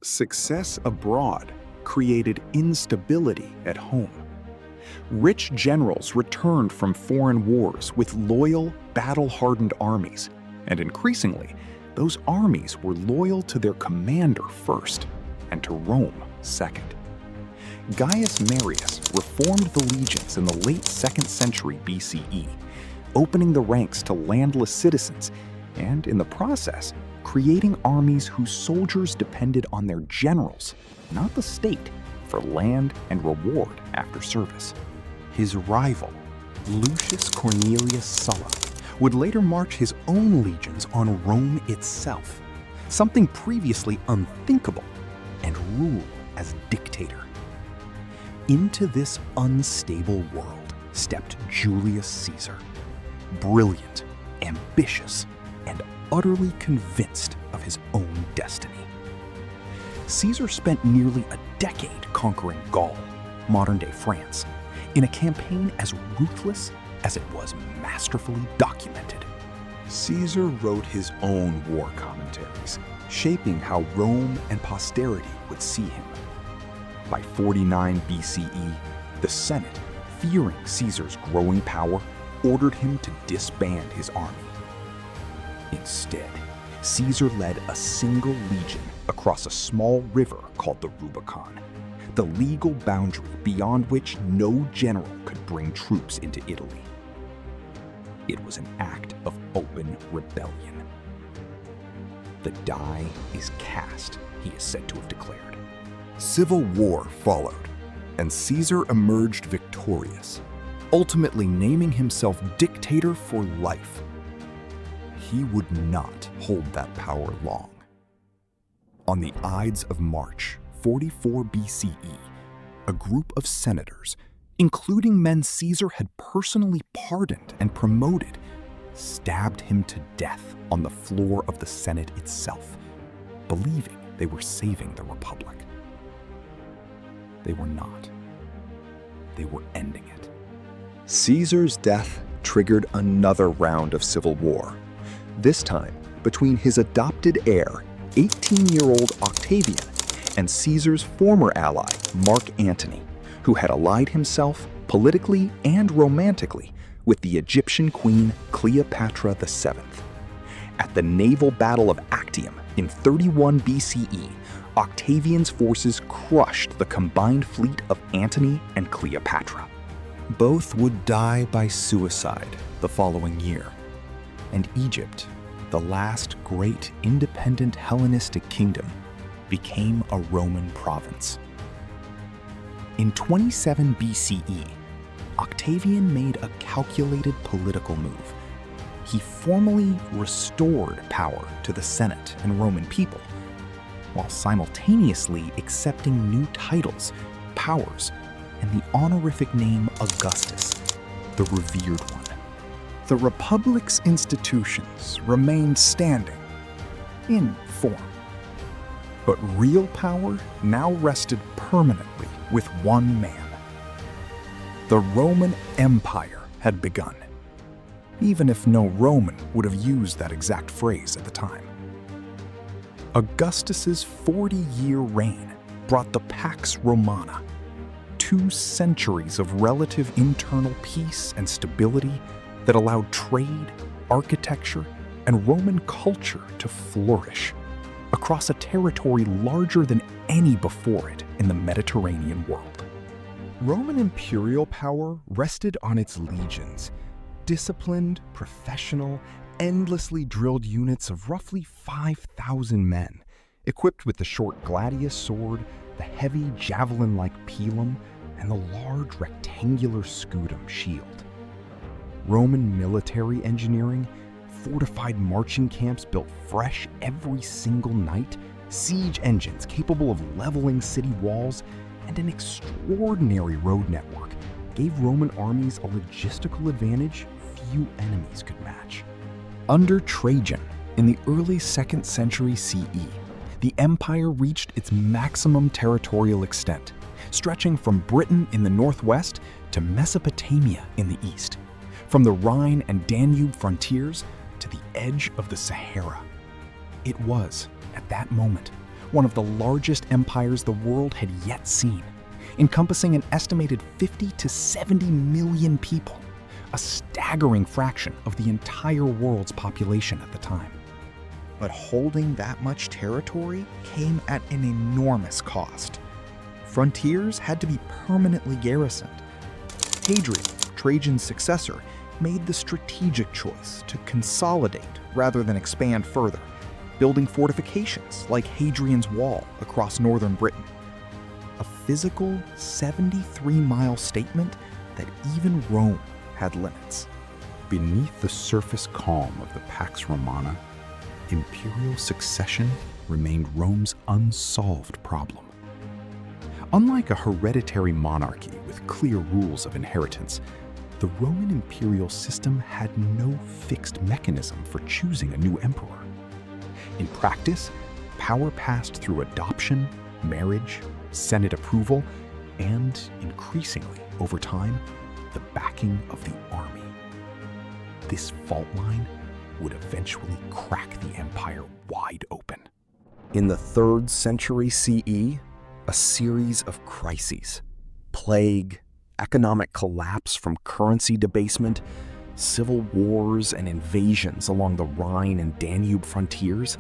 Success abroad created instability at home. Rich generals returned from foreign wars with loyal, battle-hardened armies, and increasingly, those armies were loyal to their commander first, and to Rome second. Gaius Marius reformed the legions in the late 2nd century BCE, opening the ranks to landless citizens, and in the process, creating armies whose soldiers depended on their generals, not the state, for land and reward after service. His rival, Lucius Cornelius Sulla, would later march his own legions on Rome itself, something previously unthinkable, and rule as dictator. Into this unstable world stepped Julius Caesar, brilliant, ambitious, and utterly convinced of his own destiny. Caesar spent nearly a decade conquering Gaul, modern-day France, in a campaign as ruthless as it was masterfully documented. Caesar wrote his own war commentaries, shaping how Rome and posterity would see him. By 49 BCE, the Senate, fearing Caesar's growing power, ordered him to disband his army. Instead, Caesar led a single legion across a small river called the Rubicon, the legal boundary beyond which no general could bring troops into Italy. It was an act of open rebellion. The die is cast, he is said to have declared. Civil war followed, and Caesar emerged victorious, ultimately naming himself dictator for life. He would not hold that power long. On the Ides of March, 44 BCE, a group of senators, including men Caesar had personally pardoned and promoted, stabbed him to death on the floor of the Senate itself, believing they were saving the Republic. They were not. They were ending it. Caesar's death triggered another round of civil war, this time between his adopted heir, 18-year-old Octavian, and Caesar's former ally, Mark Antony, who had allied himself politically and romantically with the Egyptian queen Cleopatra VII. At the naval battle of Actium in 31 BCE, Octavian's forces crushed the combined fleet of Antony and Cleopatra. Both would die by suicide the following year, and Egypt, the last great independent Hellenistic kingdom, became a Roman province. In 27 BCE, Octavian made a calculated political move. He formally restored power to the Senate and Roman people, while simultaneously accepting new titles, powers, and the honorific name Augustus, the revered one. The Republic's institutions remained standing, in form. But real power now rested permanently with one man. The Roman Empire had begun, even if no Roman would have used that exact phrase at the time. Augustus's 40-year reign brought the Pax Romana, 2 centuries of relative internal peace and stability that allowed trade, architecture, and Roman culture to flourish across a territory larger than any before it in the Mediterranean world. Roman imperial power rested on its legions, disciplined, professional, endlessly drilled units of roughly 5,000 men, equipped with the short gladius sword, the heavy javelin-like pilum, and the large rectangular scutum shield. Roman military engineering, fortified marching camps built fresh every single night, siege engines capable of leveling city walls, and an extraordinary road network gave Roman armies a logistical advantage few enemies could match. Under Trajan, in the early 2nd century CE, the empire reached its maximum territorial extent, stretching from Britain in the northwest to Mesopotamia in the east, from the Rhine and Danube frontiers to the edge of the Sahara. It was, at that moment, one of the largest empires the world had yet seen, encompassing an estimated 50 to 70 million people, a staggering fraction of the entire world's population at the time. But holding that much territory came at an enormous cost. Frontiers had to be permanently garrisoned. Hadrian, Trajan's successor, made the strategic choice to consolidate rather than expand further, building fortifications like Hadrian's Wall across northern Britain. A physical 73-mile statement that even Rome had limits. Beneath the surface calm of the Pax Romana, imperial succession remained Rome's unsolved problem. Unlike a hereditary monarchy with clear rules of inheritance, the Roman imperial system had no fixed mechanism for choosing a new emperor. In practice, power passed through adoption, marriage, Senate approval, and, increasingly over time, the backing of the army. This fault line would eventually crack the empire wide open. In the 3rd century CE, a series of crises, plague, economic collapse from currency debasement, civil wars and invasions along the Rhine and Danube frontiers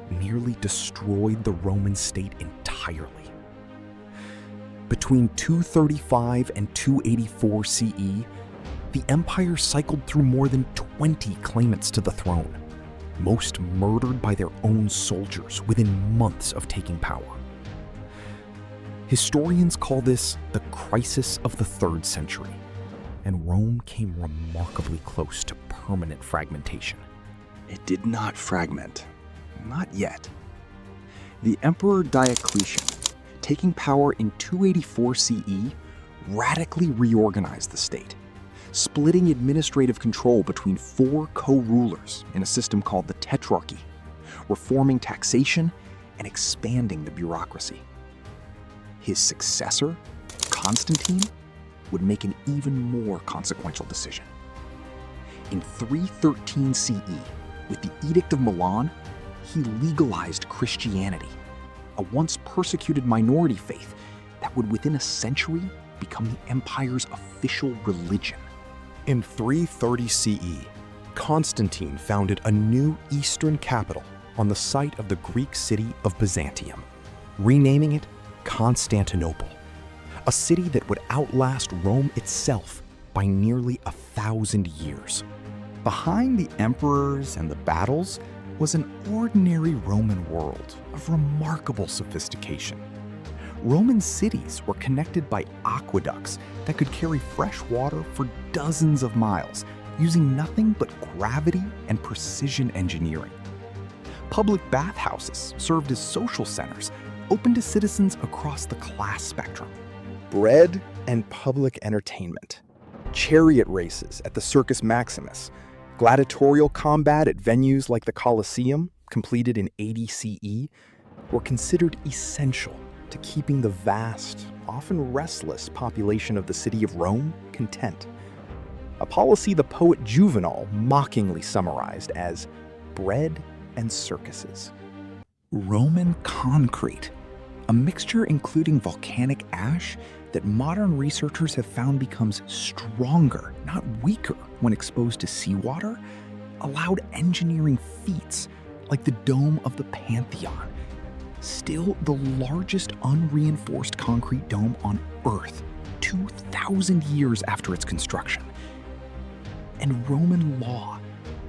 nearly destroyed the Roman state entirely. Between 235 and 284 CE, the empire cycled through more than 20 claimants to the throne, most murdered by their own soldiers within months of taking power. Historians call this the crisis of the 3rd century, and Rome came remarkably close to permanent fragmentation. It did not fragment. Not yet. The Emperor Diocletian, taking power in 284 CE, radically reorganized the state, splitting administrative control between 4 co-rulers in a system called the Tetrarchy, reforming taxation and expanding the bureaucracy. His successor, Constantine, would make an even more consequential decision. In 313 CE, with the Edict of Milan, he legalized Christianity, a once persecuted minority faith that would within a century become the empire's official religion. In 330 CE, Constantine founded a new eastern capital on the site of the Greek city of Byzantium, renaming it Constantinople, a city that would outlast Rome itself by nearly 1,000 years. Behind the emperors and the battles was an ordinary Roman world of remarkable sophistication. Roman cities were connected by aqueducts that could carry fresh water for dozens of miles, using nothing but gravity and precision engineering. Public bathhouses served as social centers, open to citizens across the class spectrum. Bread and public entertainment, chariot races at the Circus Maximus, gladiatorial combat at venues like the Colosseum, completed in 80 CE, were considered essential to keeping the vast, often restless population of the city of Rome content. A policy the poet Juvenal mockingly summarized as bread and circuses. Roman concrete, a mixture including volcanic ash that modern researchers have found becomes stronger, not weaker, when exposed to seawater, allowed engineering feats like the dome of the Pantheon, still the largest unreinforced concrete dome on Earth 2,000 years after its construction. And Roman law,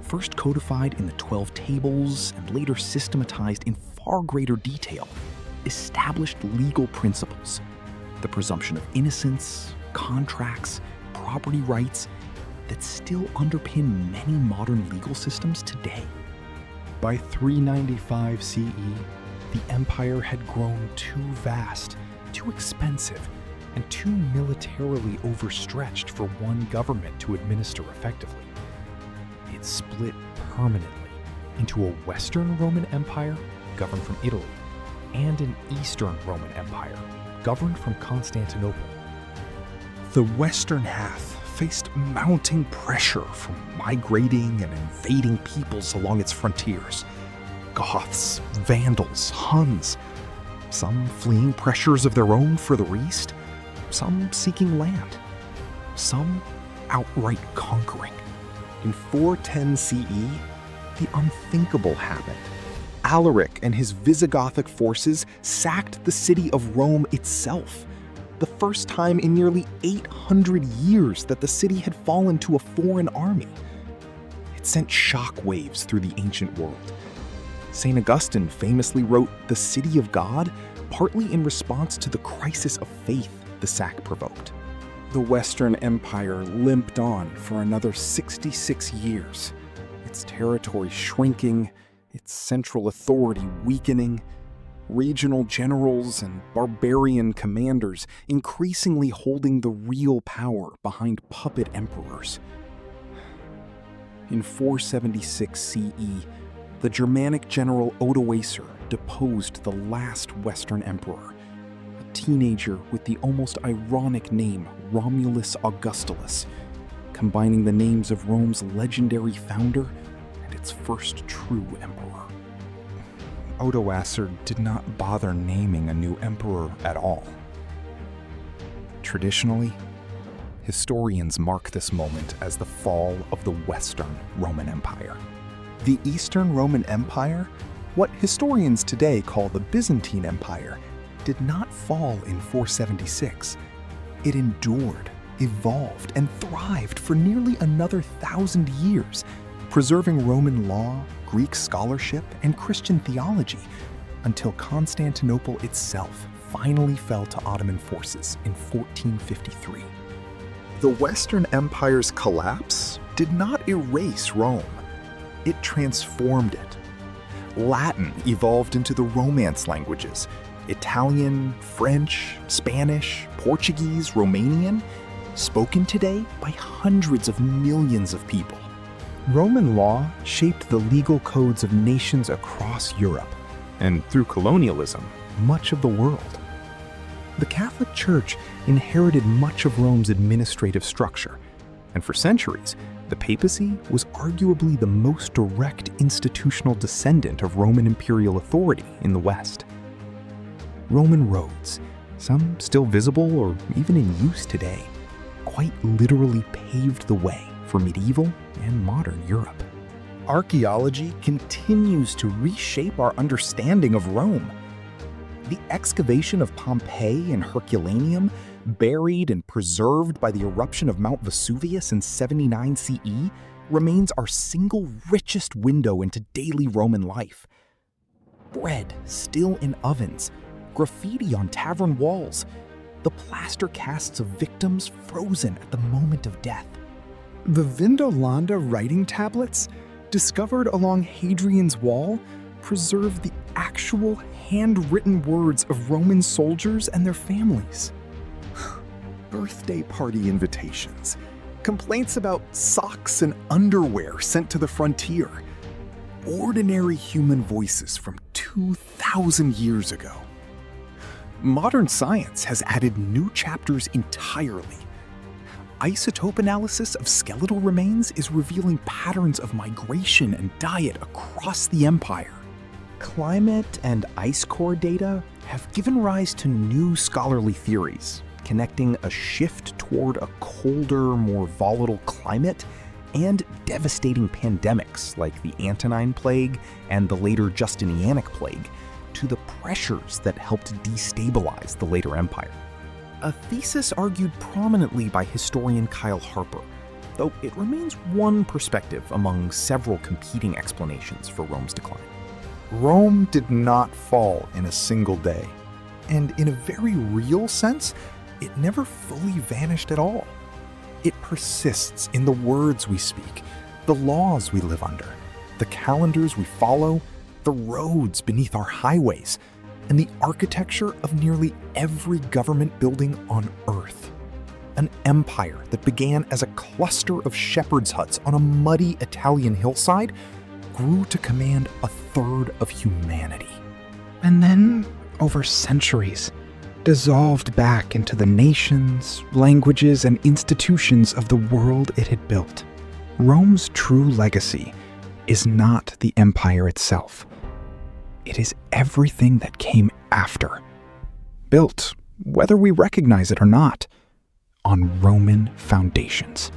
first codified in the 12 Tables and later systematized in far greater detail, established legal principles, the presumption of innocence, contracts, property rights that still underpin many modern legal systems today. By 395 CE, the empire had grown too vast, too expensive, and too militarily overstretched for one government to administer effectively. It split permanently into a Western Roman Empire governed from Italy and an Eastern Roman Empire governed from Constantinople. The western half faced mounting pressure from migrating and invading peoples along its frontiers. Goths, Vandals, Huns, some fleeing pressures of their own further east, some seeking land, some outright conquering. In 410 CE, the unthinkable happened. Alaric and his Visigothic forces sacked the city of Rome itself, the first time in nearly 800 years that the city had fallen to a foreign army. It sent shockwaves through the ancient world. St. Augustine famously wrote The City of God, partly in response to the crisis of faith the sack provoked. The Western Empire limped on for another 66 years, its territory shrinking, its central authority weakening, regional generals and barbarian commanders increasingly holding the real power behind puppet emperors. In 476 CE, the Germanic general Odoacer deposed the last Western emperor, a teenager with the almost ironic name Romulus Augustulus, combining the names of Rome's legendary founder and its first true emperor. Odoacer did not bother naming a new emperor at all. Traditionally, historians mark this moment as the fall of the Western Roman Empire. The Eastern Roman Empire, what historians today call the Byzantine Empire, did not fall in 476. It endured, evolved, and thrived for nearly another 1,000 years, preserving Roman law, Greek scholarship, and Christian theology, until Constantinople itself finally fell to Ottoman forces in 1453. The Western Empire's collapse did not erase Rome. It transformed it. Latin evolved into the Romance languages. Italian, French, Spanish, Portuguese, Romanian, spoken today by hundreds of millions of people. Roman law shaped the legal codes of nations across Europe, and through colonialism, much of the world. The Catholic Church inherited much of Rome's administrative structure, and for centuries, the papacy was arguably the most direct institutional descendant of Roman imperial authority in the West. Roman roads, some still visible or even in use today, quite literally paved the way for medieval and modern Europe. Archaeology continues to reshape our understanding of Rome. The excavation of Pompeii and Herculaneum, buried and preserved by the eruption of Mount Vesuvius in 79 CE, remains our single richest window into daily Roman life. Bread still in ovens, graffiti on tavern walls, the plaster casts of victims frozen at the moment of death. The Vindolanda writing tablets, discovered along Hadrian's Wall, preserve the actual handwritten words of Roman soldiers and their families. Birthday party invitations, complaints about socks and underwear sent to the frontier, ordinary human voices from 2,000 years ago. Modern science has added new chapters entirely. Isotope analysis of skeletal remains is revealing patterns of migration and diet across the empire. Climate and ice core data have given rise to new scholarly theories, connecting a shift toward a colder, more volatile climate and devastating pandemics like the Antonine Plague and the later Justinianic Plague to the pressures that helped destabilize the later empire. A thesis argued prominently by historian Kyle Harper, though it remains one perspective among several competing explanations for Rome's decline. Rome did not fall in a single day, and in a very real sense, it never fully vanished at all. It persists in the words we speak, the laws we live under, the calendars we follow, the roads beneath our highways, and the architecture of nearly every government building on Earth. An empire that began as a cluster of shepherds' huts on a muddy Italian hillside grew to command a third of humanity. And then, over centuries, dissolved back into the nations, languages, and institutions of the world it had built. Rome's true legacy is not the empire itself. It is everything that came after. Built, whether we recognize it or not, on Roman foundations.